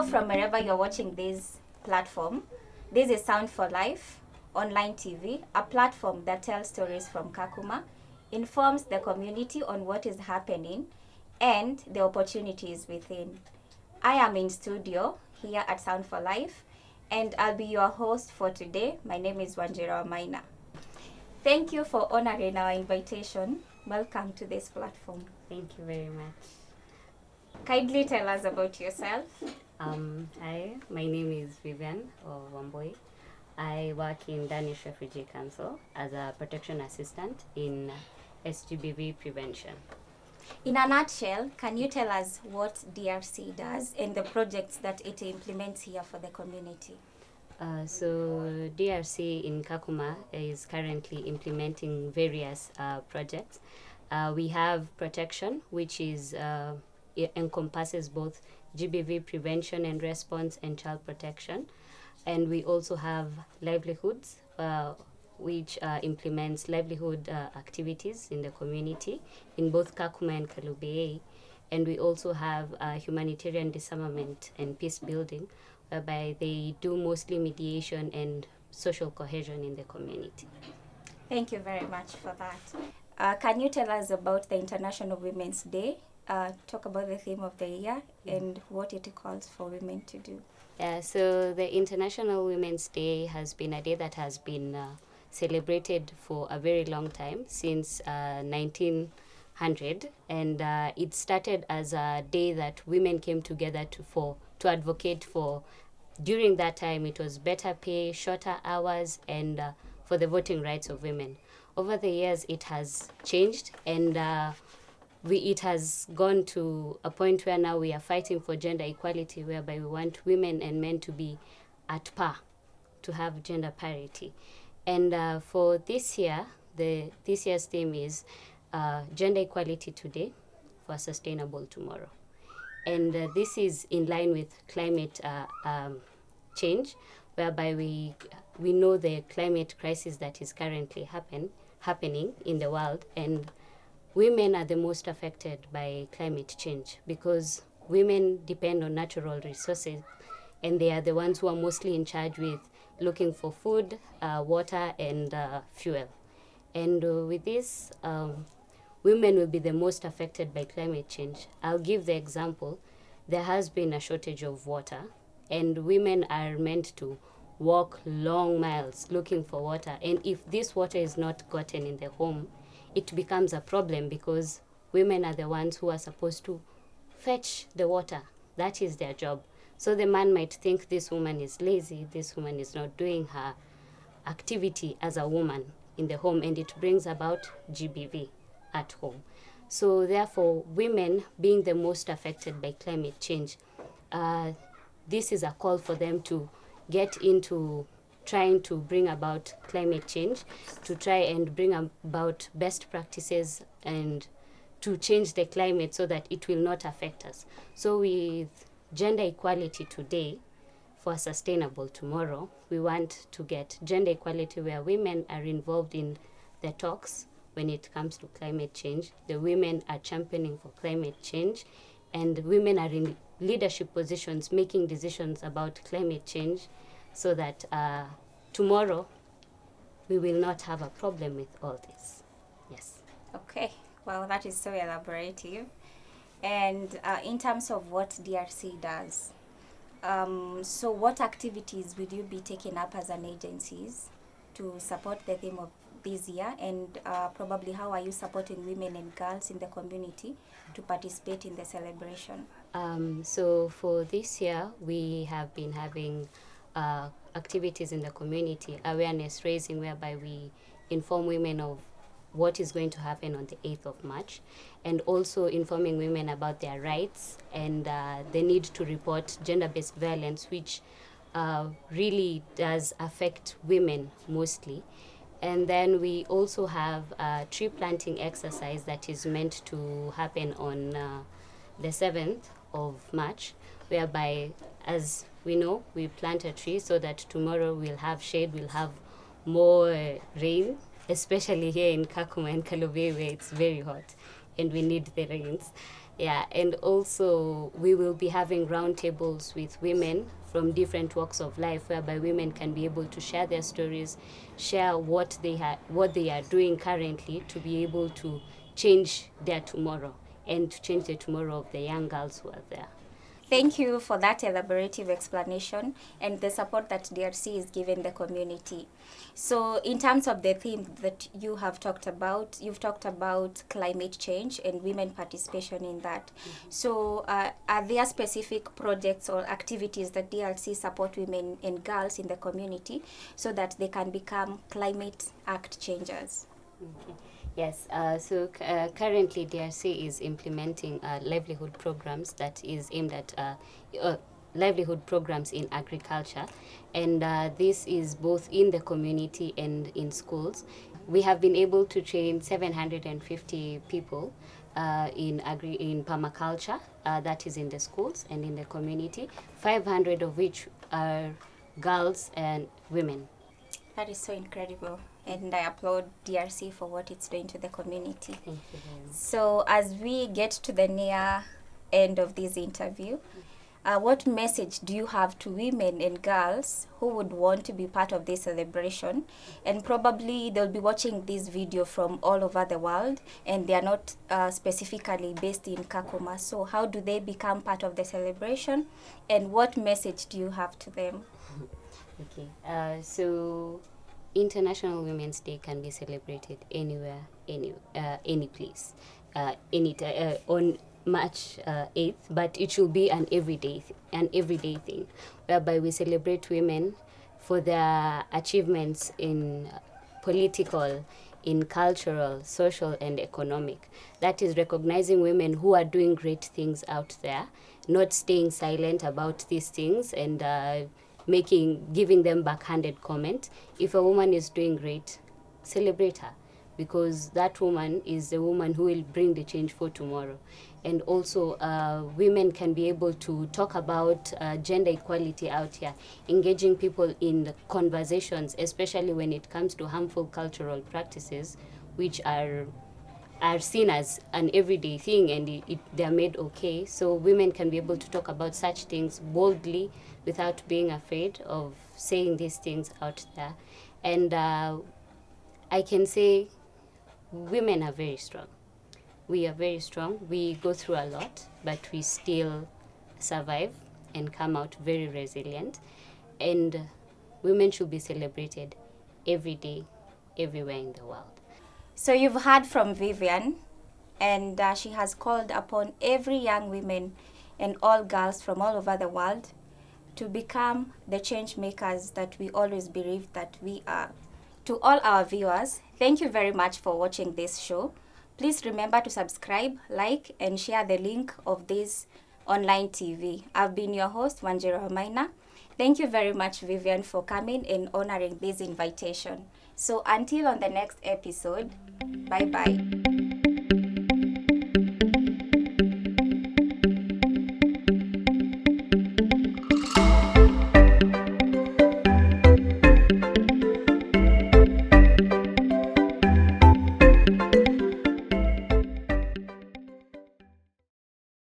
from wherever you're watching this platform. This is Sound for Life, online TV, a platform that tells stories from Kakuma, informs the community on what is happening, and the opportunities within. I am in studio here at Sound for Life, and I'll be your host for today. My name is Wanjira Maina. Thank you for honoring our invitation. Welcome to this platform. Thank you very much. Kindly tell us about yourself. Hi, my name is Vivian Wamboi. I work in Danish Refugee Council as a protection assistant in SGBV prevention. In a nutshell, can you tell us what DRC does and the projects that it implements here for the community? So DRC in Kakuma is currently implementing various projects. We have protection, which is it encompasses both GBV prevention and response and child protection. And we also have livelihoods, which implements livelihood activities in the community in both Kakuma and Kalubei. And we also have humanitarian disarmament and peace building, whereby they do mostly mediation and social cohesion in the community. Thank you very much for that. Can you tell us about the International Women's Day? Talk about the theme of the year and what it calls for women to do. So the International Women's Day has been a day that has been celebrated for a very long time, since 1900, and it started as a day that women came together to advocate for. During that time, it was better pay, shorter hours, and for the voting rights of women. Over the years, it has changed, and it has gone to a point where now we are fighting for gender equality, whereby we want women and men to be at par, to have gender parity. And for this year, this year's theme is gender equality today for a sustainable tomorrow. And this is in line with climate change, whereby we know the climate crisis that is currently happening in the world, and women are the most affected by climate change because women depend on natural resources, and they are the ones who are mostly in charge with looking for food, water, and fuel. And with this, women will be the most affected by climate change. I'll give the example. There has been a shortage of water, and women are meant to walk long miles looking for water. And if this water is not gotten in the home, it becomes a problem because women are the ones who are supposed to fetch the water. That is their job. So the man might think this woman is lazy, this woman is not doing her activity as a woman in the home, and it brings about GBV at home. So therefore, women being the most affected by climate change, this is a call for them to get into trying to bring about climate change, to try and bring about best practices and to change the climate so that it will not affect us. So with gender equality today for a sustainable tomorrow, we want to get gender equality where women are involved in the talks when it comes to climate change. The women are championing for climate change, and women are in leadership positions making decisions about climate change so that tomorrow we will not have a problem with all this. Yes. Okay, well, that is so elaborative. And in terms of what DRC does, so what activities will you be taking up as an agency to support the theme of this year, and probably how are you supporting women and girls in the community to participate in the celebration? So for this year, we have been having activities in the community, awareness raising, whereby we inform women of what is going to happen on the 8th of March, and also informing women about their rights and the need to report gender-based violence, which really does affect women mostly. And then we also have a tree planting exercise that is meant to happen on the 7th of March, whereby, as we know, we plant a tree so that tomorrow we'll have shade, we'll have more rain, especially here in Kakuma and Kalubei, where it's very hot and we need the rains. Yeah, and also we will be having roundtables with women from different walks of life, whereby women can be able to share their stories, share what they are doing currently to be able to change their tomorrow and to change the tomorrow of the young girls who are there. Thank you for that elaborative explanation and the support that DRC is giving the community. So, in terms of the theme that you've talked about climate change and women participation in that. So, are there specific projects or activities that DRC support women and girls in the community so that they can become climate act changers? Okay. Yes, so currently DRC is implementing livelihood programs that is aimed at livelihood programs in agriculture, and this is both in the community and in schools. We have been able to train 750 people in permaculture, that is in the schools and in the community, 500 of which are girls and women. That is so incredible, and I applaud DRC for what it's doing to the community. Thank you very much. So, as we get to the near end of this interview, what message do you have to women and girls who would want to be part of this celebration? And probably they'll be watching this video from all over the world, and they are not specifically based in Kakuma. So, how do they become part of the celebration, and what message do you have to them? Okay, so International Women's Day can be celebrated anywhere, any place, on March 8th, but it should be an everyday thing, whereby we celebrate women for their achievements in political, in cultural, social, and economic. That is recognizing women who are doing great things out there, not staying silent about these things and giving them backhanded comment. If a woman is doing great, celebrate her, because that woman is the woman who will bring the change for tomorrow. And also, women can be able to talk about gender equality out here, engaging people in the conversations, especially when it comes to harmful cultural practices, which are seen as an everyday thing, and they're made okay. So women can be able to talk about such things boldly without being afraid of saying these things out there. And I can say women are very strong. We are very strong. We go through a lot, but we still survive and come out very resilient. And women should be celebrated every day, everywhere in the world. So you've heard from Vivian, and she has called upon every young woman and all girls from all over the world to become the change makers that we always believe that we are. To all our viewers, thank you very much for watching this show. Please remember to subscribe, like, and share the link of this online TV. I've been your host, Wanjiro Homaina. Thank you very much, Vivian, for coming and honoring this invitation. So until on the next episode, bye-bye.